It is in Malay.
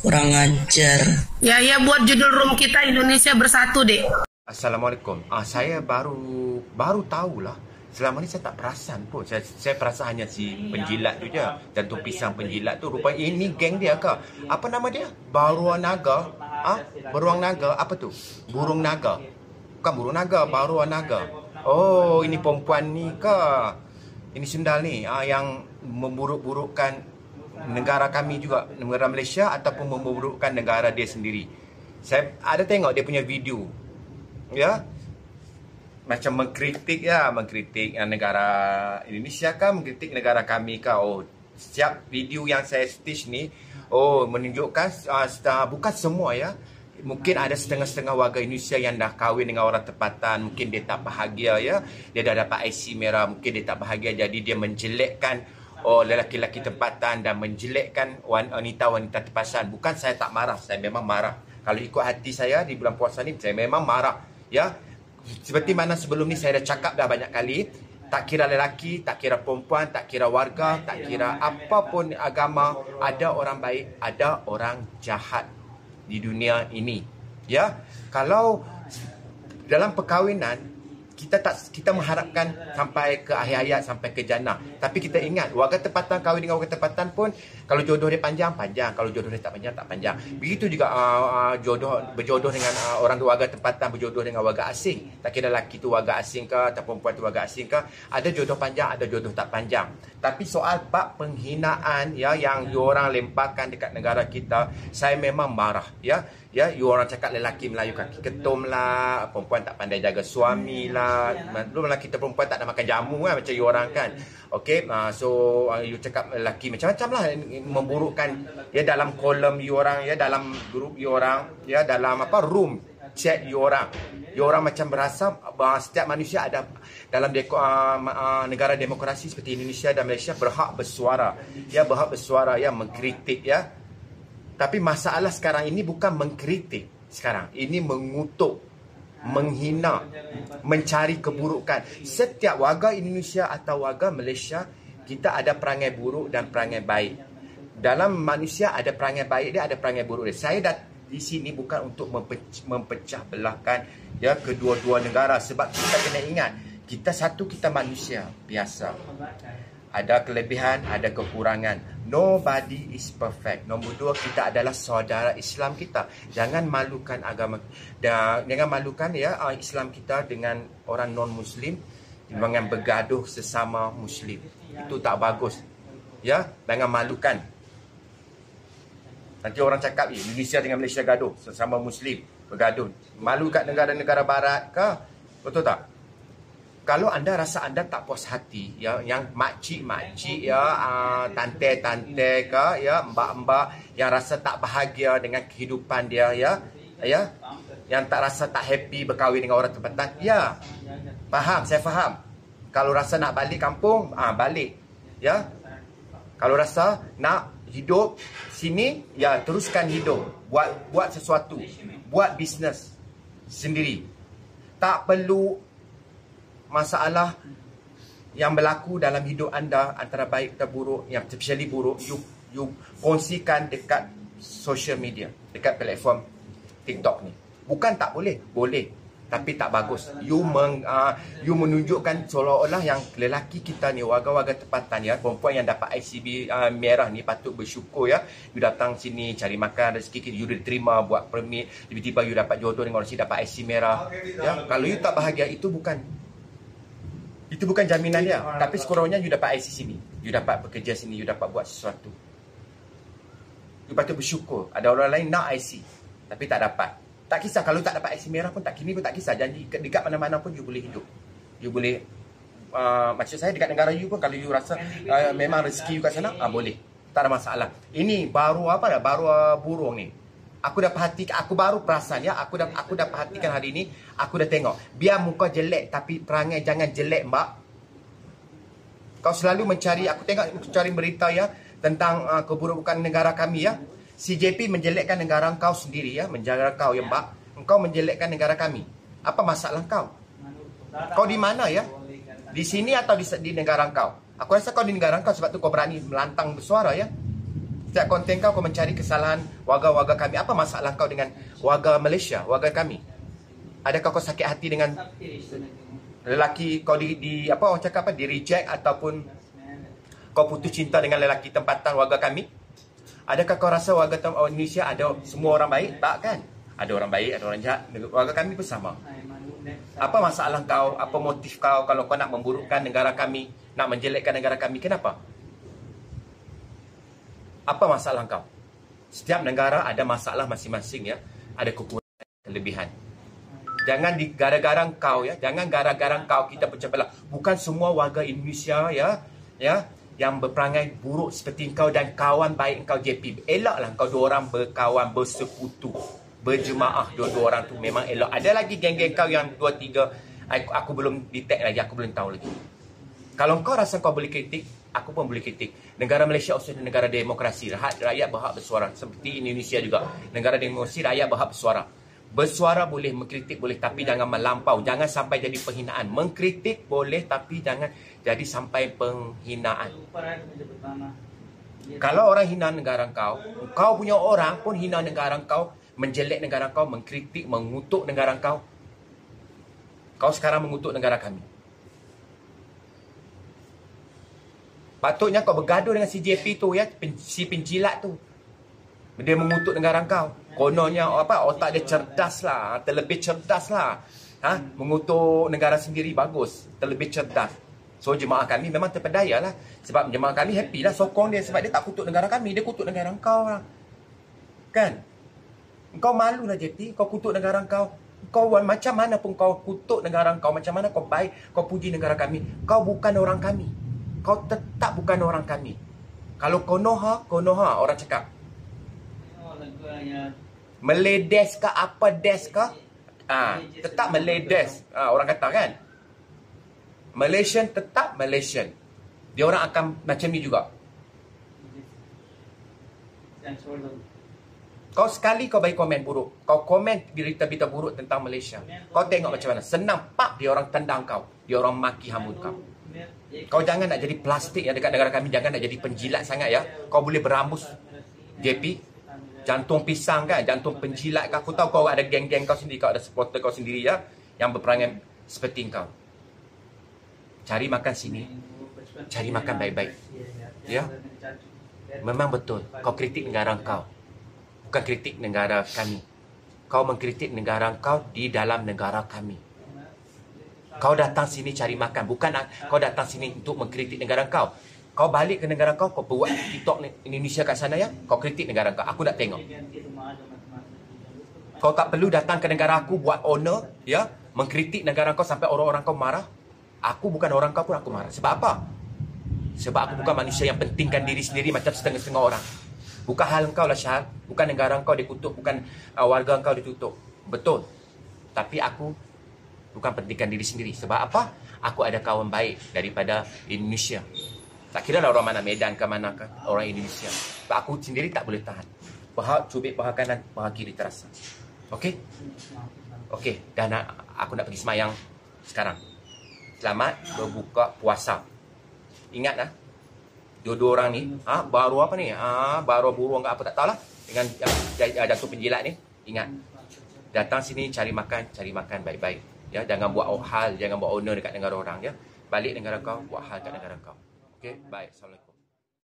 Kurang ajar. Ya buat judul room kita Indonesia Bersatu, Dek. Assalamualaikum. Saya baru tahulah. Selama ni saya tak perasan pun. Saya perasan hanya si penjilat tu je. Jantung pisang penjilat tu. Rupanya ini geng dia ke? Apa nama dia? Baruang naga. Beruang naga. Apa tu? Burung naga. Bukan burung naga. Baruang naga. Oh, ini perempuan ni ke? Ini sundal ni. Yang memburuk-burukkan negara kami juga. Negara Malaysia. Ataupun memburukkan negara dia sendiri. Saya ada tengok dia punya video. Ya, macam mengkritik negara Indonesia kah, mengkritik negara kami kah. Oh, setiap video yang saya stitch ni menunjukkan bukan semua ya. Mungkin ada setengah-setengah warga Indonesia yang dah kahwin dengan orang tempatan, mungkin dia tak bahagia ya. Dia dah dapat IC merah, mungkin dia tak bahagia, jadi dia menjelekkan lelaki-lelaki tempatan dan menjelekkan wanita-wanita tempatan. Bukan saya tak marah, saya memang marah. Kalau ikut hati saya di bulan puasa ni, saya memang marah. Ya, seperti mana sebelum ni saya dah cakap dah banyak kali, tak kira lelaki, tak kira perempuan, tak kira warga, tak kira apapun agama, ada orang baik, ada orang jahat di dunia ini. Ya, kalau dalam perkahwinan kita mengharapkan sampai ke akhir hayat, sampai ke jannah. Tapi kita ingat, warga tempatan kahwin dengan warga tempatan pun, kalau jodoh dia panjang, kalau jodoh dia tak panjang. Begitu juga berjodoh dengan orang warga tempatan, berjodoh dengan warga asing. Tak kira lelaki tu warga asing ke, atau perempuan tu warga asing ke, ada jodoh panjang, ada jodoh tak panjang. Tapi soal bab penghinaan ya, yang diorang lemparkan dekat negara kita, saya memang marah ya. Ya, orang cakap lelaki Melayu kaki ketum lah, perempuan tak pandai jaga suami lah. Belum lah kita perempuan tak nak makan jamu kan, macam orang kan. Okay, so you cakap lelaki macam-macam lah, memburukkan ya dalam kolom orang ya, dalam grup orang ya, dalam room chat orang. Orang macam berasa setiap manusia ada dalam negara demokrasi seperti Indonesia dan Malaysia berhak bersuara. Ya, berhak bersuara ya, mengkritik ya. Tapi masalah sekarang ini bukan mengkritik sekarang. Ini mengutuk, menghina, mencari keburukan. Setiap warga Indonesia atau warga Malaysia, kita ada perangai buruk dan perangai baik. Dalam manusia ada perangai baik dia, ada perangai buruk dia. Saya di sini bukan untuk mempecah belahkan ya kedua-dua negara. Sebab kita kena ingat, kita manusia biasa. Ada kelebihan, ada kekurangan. Nobody is perfect. Nombor dua, kita adalah saudara Islam kita. Jangan malukan agama, jangan malukan ya Islam kita dengan orang non-Muslim, dengan bergaduh sesama Muslim. Itu tak bagus. Ya, jangan malukan. Nanti orang cakap Indonesia dengan Malaysia gaduh, sesama Muslim bergaduh. Malu kat negara-negara barat ke? Betul tak? Kalau anda rasa anda tak puas hati ya, yang makcik-makcik ya, tante-tante ke ya, mbak-mbak yang rasa tak bahagia dengan kehidupan dia ya, yang tak rasa tak happy berkahwin dengan orang tempatan, ya, faham, saya faham. Kalau rasa nak balik kampung, balik ya. Kalau rasa nak hidup sini, ya teruskan hidup, buat sesuatu, buat bisnes sendiri. Tak perlu masalah yang berlaku dalam hidup anda antara baik atau buruk, yang especially buruk, you kongsikan dekat social media, dekat platform TikTok ni. Bukan tak boleh, boleh, tapi tak bagus. You menunjukkan seolah-olah yang lelaki kita ni, warga-warga tempatan ya, perempuan yang dapat ICB merah ni patut bersyukur ya. You datang sini cari makan rezeki, you diterima buat permit, tiba-tiba you dapat jodoh dengan orang sini dapat IC merah ya. Kalau you tak bahagia, itu bukan jaminan dia. Tapi sekurang-kurangnya you dapat IC sini, you dapat bekerja sini, you dapat buat sesuatu. You patut bersyukur. Ada orang lain nak IC tapi tak dapat. Tak kisah kalau tak dapat IC merah pun, tak kini pun tak kisah. Janji dekat mana-mana pun you boleh hidup. You boleh maksud saya dekat negara you pun, kalau you rasa memang rezeki you kat sana, boleh. Tak ada masalah. Ini baru burung ni. Aku dah perhatikan, aku baru perasan ya, aku dah perhatikan hari ni, aku dah tengok. Biar muka jelek tapi perangai jangan jelek, mbak. Kau selalu mencari, aku tengok mencari berita ya tentang keburukan negara kami ya. CJP menjelekkan negara kau sendiri ya, menjaga kau ya, mbak. Engkau menjelekkan negara kami. Apa masalah kau? Kau di mana ya? Di sini atau di negara kau? Aku rasa kau di negara kau, sebab tu kau berani melantang bersuara ya. Setiap konten kau mencari kesalahan warga-warga kami. Apa masalah kau dengan warga Malaysia, warga kami? Adakah kau sakit hati dengan lelaki kau apa orang cakap apa, di reject ataupun kau putus cinta dengan lelaki tempatan warga kami? Adakah kau rasa warga Indonesia ada semua orang baik? Tak kan? Ada orang baik, ada orang jahat. Warga kami pun sama. Apa masalah kau? Apa motif kau kalau kau nak memburukkan negara kami, nak menjelekkan negara kami? Kenapa? Apa masalah kau? Setiap negara ada masalah masing-masing ya. Ada kekurangan, kelebihan. Jangan gara-gara kau ya. Jangan gara-gara kau kita pecah belah. Bukan semua warga Indonesia ya yang berperangai buruk seperti kau dan kawan baik kau JP. Elaklah kau dua orang berkawan, bersekutu, berjemaah dua-dua orang tu memang elok. Ada lagi geng-geng kau yang 2-3 aku belum detect lagi, aku belum tahu lagi. Kalau kau rasa kau boleh kritik, aku pun boleh kritik. Negara Malaysia adalah negara demokrasi. Rakyat berhak bersuara. Seperti Indonesia juga. Negara demokrasi, rakyat berhak bersuara. Bersuara boleh, mengkritik boleh, tapi jangan melampau. Jangan sampai jadi penghinaan. Mengkritik boleh, tapi jangan jadi sampai penghinaan. Kalau orang hina negara kau, kau punya orang pun hina negara kau, menjelek negara kau, mengkritik, mengutuk negara kau. Kau sekarang mengutuk negara kami. Patutnya kau bergaduh dengan si JP tu ya, si penjilat tu. Dia mengutuk negara kau. Kononnya apa, otak dia cerdas lah, terlebih cerdas lah. Mengutuk negara sendiri bagus, terlebih cerdas. So jemaah kami memang terpedaya lah. Sebab jemaah kami happy lah, sokong dia. Sebab dia tak kutuk negara kami, dia kutuk negara kau lah. Kan? Kau malu lah JP, kau kutuk negara kau. Kau macam mana pun kau kutuk negara kau, macam mana kau baik, kau puji negara kami, kau bukan orang kami. Kau tetap bukan orang kami. Kalau konoha orang cakap. Meledes ke apa des ke? Tetap meledes. Orang kata kan? Malaysian tetap Malaysian. Dia orang akan macam ni juga. Kau sekali kau bagi komen buruk, kau komen berita-berita buruk tentang Malaysia, kau tengok macam mana. Senang pak dia orang tendang kau, dia orang maki hambut kau. Kau jangan nak jadi plastik ya dekat negara kami. Jangan nak jadi penjilat sangat ya. Kau boleh berambus JP, jantung pisang kan, jantung penjilat kau. Aku tahu kau ada geng-geng kau sendiri, kau ada supporter kau sendiri ya, yang berperangai seperti kau. Cari makan sini, cari makan baik-baik ya. Memang betul kau kritik negara kau, bukan kritik negara kami. Kau mengkritik negara kau di dalam negara kami. Kau datang sini cari makan, bukan kau datang sini untuk mengkritik negara kau. Kau balik ke negara kau, kau buat TikTok Indonesia kat sana ya. Kau kritik negara kau, aku nak tengok. Kau tak perlu datang ke negara aku buat honor ya, mengkritik negara kau sampai orang-orang kau marah. Aku bukan orang kau pun aku marah. Sebab apa? Sebab aku bukan manusia yang pentingkan diri sendiri macam setengah-setengah orang. Bukan hal kau lah Syahal, bukan negara kau dikutuk, bukan warga kau ditutup. Betul. Tapi aku bukan pentingkan diri sendiri. Sebab apa? Aku ada kawan baik daripada Indonesia. Tak kira lah orang mana Medan ke mana ke, orang Indonesia. Sebab aku sendiri tak boleh tahan. Cubit paha kanan, paha kiri terasa. Okey? Okey, dah aku nak pergi semayang sekarang. Selamat berbuka puasa. Ingat lah, dua-dua orang ni, baru apa ni? Baru burung ke apa tak tahulah. Dengan jantung penjilat ni, ingat. Datang sini cari makan baik-baik. Ya, jangan buat hal, jangan buat honor dekat negara orang ya. Balik negara kau, buat hal kat negara kau. Okey, baik. Assalamualaikum.